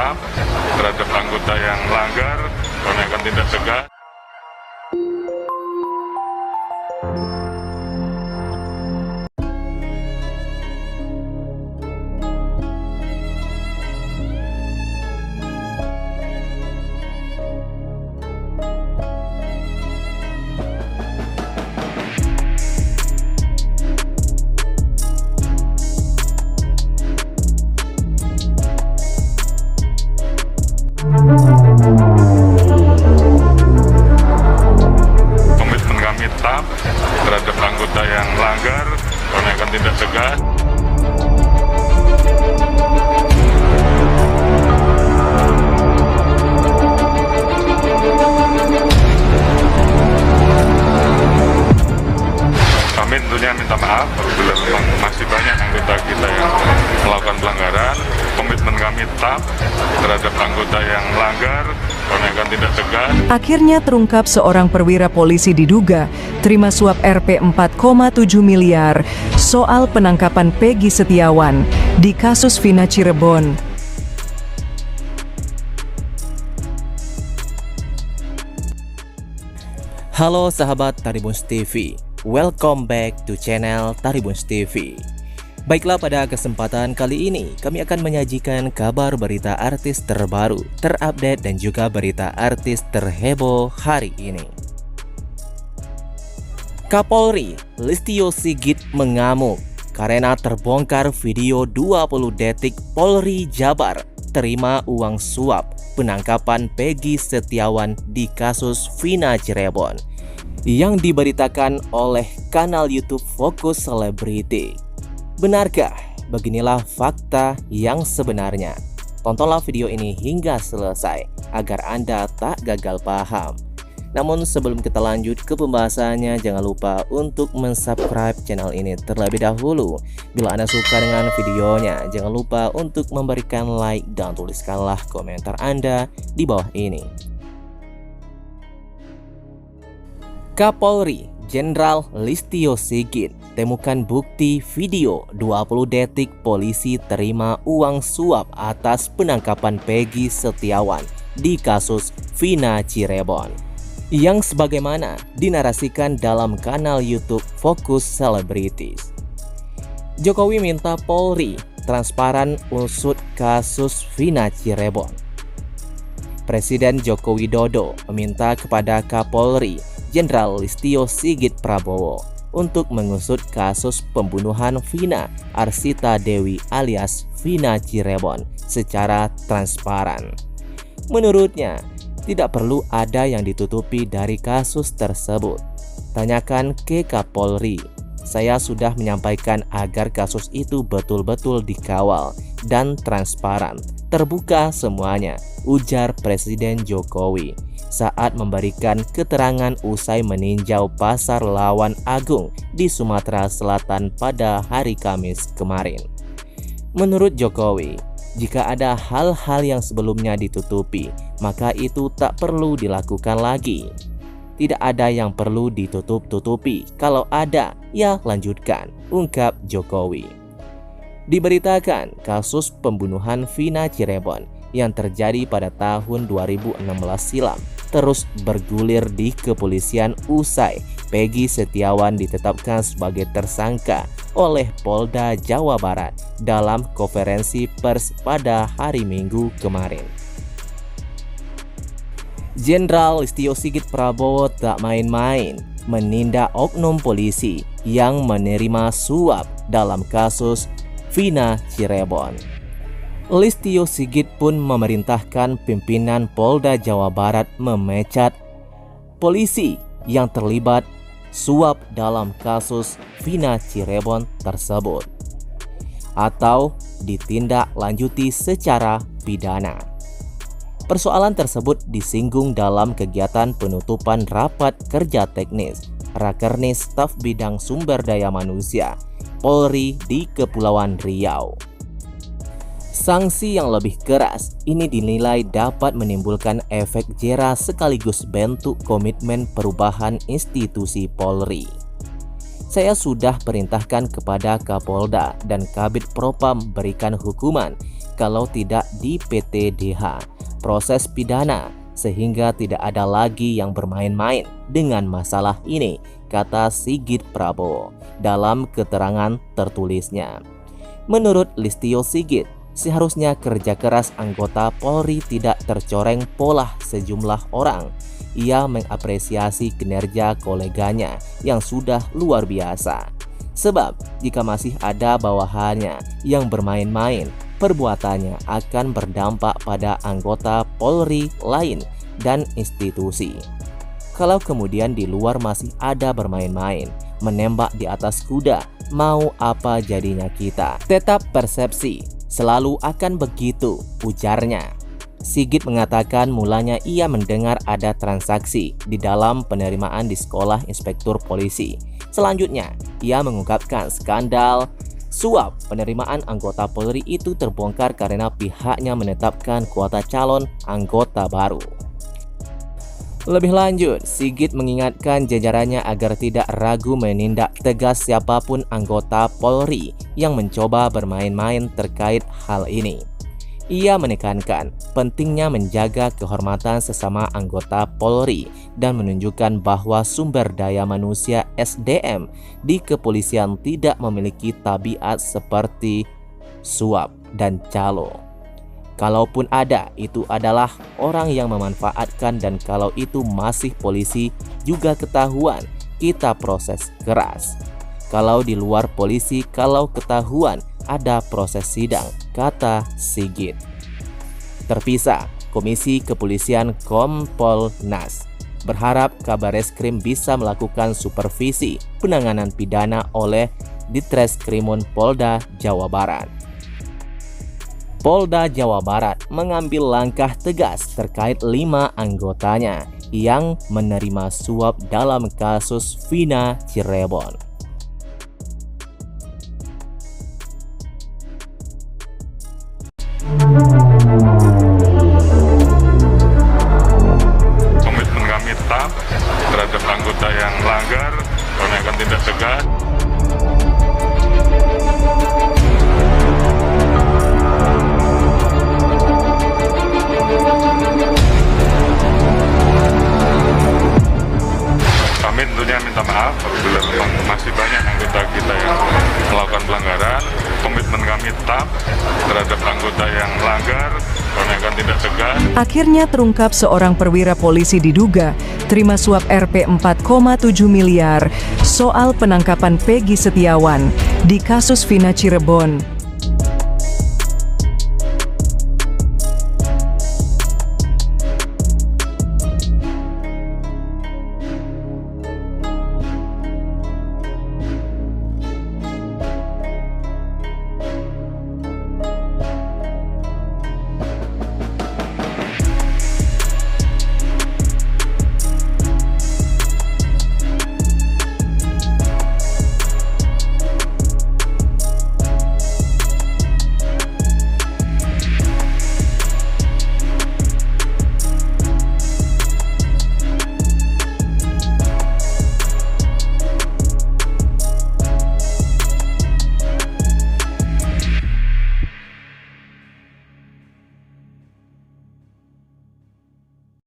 tahap terhadap anggota yang melanggar, kami akan tindak tegas. Komitmen kami tetap terhadap anggota yang melanggar, kami akan tindak tegas. Kami tentunya minta maaf apabila memang masih banyak anggota kita yang melakukan pelanggaran. Komitmen kami tetap terhadap anggota yang melanggar, kami akan tindak tegas. Akhirnya terungkap seorang perwira polisi diduga terima suap Rp 4,7 miliar soal penangkapan Peggy Setiawan di kasus Vina Cirebon. Halo sahabat Tribunnews TV, welcome back to channel Tribunnews TV. Baiklah, pada kesempatan kali ini kami akan menyajikan kabar berita artis terbaru, terupdate dan juga berita artis terheboh hari ini. Kapolri Listio Sigit mengamuk karena terbongkar video 20 detik Polri Jabar terima uang suap penangkapan Peggy Setiawan di kasus Vina Cirebon yang diberitakan oleh kanal YouTube Fokus Selebriti. Benarkah? Beginilah fakta yang sebenarnya. Tontonlah video ini hingga selesai agar Anda tak gagal paham. Namun sebelum kita lanjut ke pembahasannya, jangan lupa untuk mensubscribe channel ini terlebih dahulu. Bila Anda suka dengan videonya, jangan lupa untuk memberikan like dan tuliskanlah komentar Anda di bawah ini. Kapolri Jenderal Listio Sigit temukan bukti video 20 detik polisi terima uang suap atas penangkapan Peggy Setiawan di kasus Vina Cirebon yang sebagaimana dinarasikan dalam kanal YouTube Fokus Celebrities. Jokowi minta Polri transparan usut kasus Vina Cirebon. Presiden Joko Widodo meminta kepada Kapolri Jenderal Listio Sigit Prabowo untuk mengusut kasus pembunuhan Vina Arsita Dewi alias Vina Cirebon secara transparan. Menurutnya, tidak perlu ada yang ditutupi dari kasus tersebut. Tanyakan ke Kapolri. Saya sudah menyampaikan agar kasus itu betul-betul dikawal dan transparan, terbuka semuanya, ujar Presiden Jokowi saat memberikan keterangan usai meninjau Pasar Lawan Agung di Sumatera Selatan pada hari Kamis kemarin. Menurut Jokowi, jika ada hal-hal yang sebelumnya ditutupi, maka itu tak perlu dilakukan lagi. Tidak ada yang perlu ditutup-tutupi, kalau ada, ya lanjutkan, ungkap Jokowi. Diberitakan kasus pembunuhan Vina Cirebon yang terjadi pada tahun 2016 silam terus bergulir di kepolisian usai Peggy Setiawan ditetapkan sebagai tersangka oleh Polda Jawa Barat dalam konferensi pers pada hari Minggu kemarin. Jenderal Listio Sigit Prabowo tak main-main menindak oknum polisi yang menerima suap dalam kasus Vina Cirebon. Listio Sigit pun memerintahkan pimpinan Polda Jawa Barat memecat polisi yang terlibat suap dalam kasus Vina Cirebon tersebut atau ditindaklanjuti secara pidana. Persoalan tersebut disinggung dalam kegiatan penutupan rapat kerja teknis Rakernis Staf Bidang Sumber Daya Manusia Polri di Kepulauan Riau. Sanksi yang lebih keras ini dinilai dapat menimbulkan efek jera sekaligus bentuk komitmen perubahan institusi Polri. Saya sudah perintahkan kepada Kapolda dan Kabid Propam berikan hukuman kalau tidak di PTDH proses pidana, sehingga tidak ada lagi yang bermain-main dengan masalah ini, kata Sigit Prabowo dalam keterangan tertulisnya. Menurut Listio Sigit, seharusnya kerja keras anggota Polri tidak tercoreng pola sejumlah orang. Ia mengapresiasi kinerja koleganya yang sudah luar biasa. Sebab jika masih ada bawahannya yang bermain-main, perbuatannya akan berdampak pada anggota Polri lain dan institusi. Kalau kemudian di luar masih ada bermain-main, menembak di atas kuda, mau apa jadinya kita? Tetap persepsi, selalu akan begitu, ujarnya. Sigit mengatakan mulanya ia mendengar ada transaksi di dalam penerimaan di sekolah inspektur polisi. Selanjutnya, ia mengungkapkan skandal suap penerimaan anggota Polri itu terbongkar karena pihaknya menetapkan kuota calon anggota baru. Lebih lanjut, Sigit mengingatkan jajarannya agar tidak ragu menindak tegas siapapun anggota Polri yang mencoba bermain-main terkait hal ini. Ia menekankan pentingnya menjaga kehormatan sesama anggota Polri dan menunjukkan bahwa sumber daya manusia SDM di kepolisian tidak memiliki tabiat seperti suap dan calo. Kalaupun ada, itu adalah orang yang memanfaatkan, dan kalau itu masih polisi juga ketahuan, kita proses keras. Kalau di luar polisi, kalau ketahuan, ada proses sidang, kata Sigit. Terpisah, Komisi Kepolisian Kompolnas berharap Kabareskrim bisa melakukan supervisi penanganan pidana oleh Ditreskrimum Polda Jawa Barat. Polda Jawa Barat mengambil langkah tegas terkait 5 anggotanya yang menerima suap dalam kasus Vina Cirebon. Komitmen kami tetap terhadap anggota yang melanggar, kami akan tindak tegas. Kami tentunya minta maaf apabila memang masih banyak anggota kita yang melakukan pelanggaran. Komitmen kami tetap terhadap anggota yang melanggar, kami akan tindak tegas. Akhirnya terungkap seorang perwira polisi diduga terima suap Rp 4,7 miliar soal penangkapan Peggy Setiawan di kasus Vina Cirebon.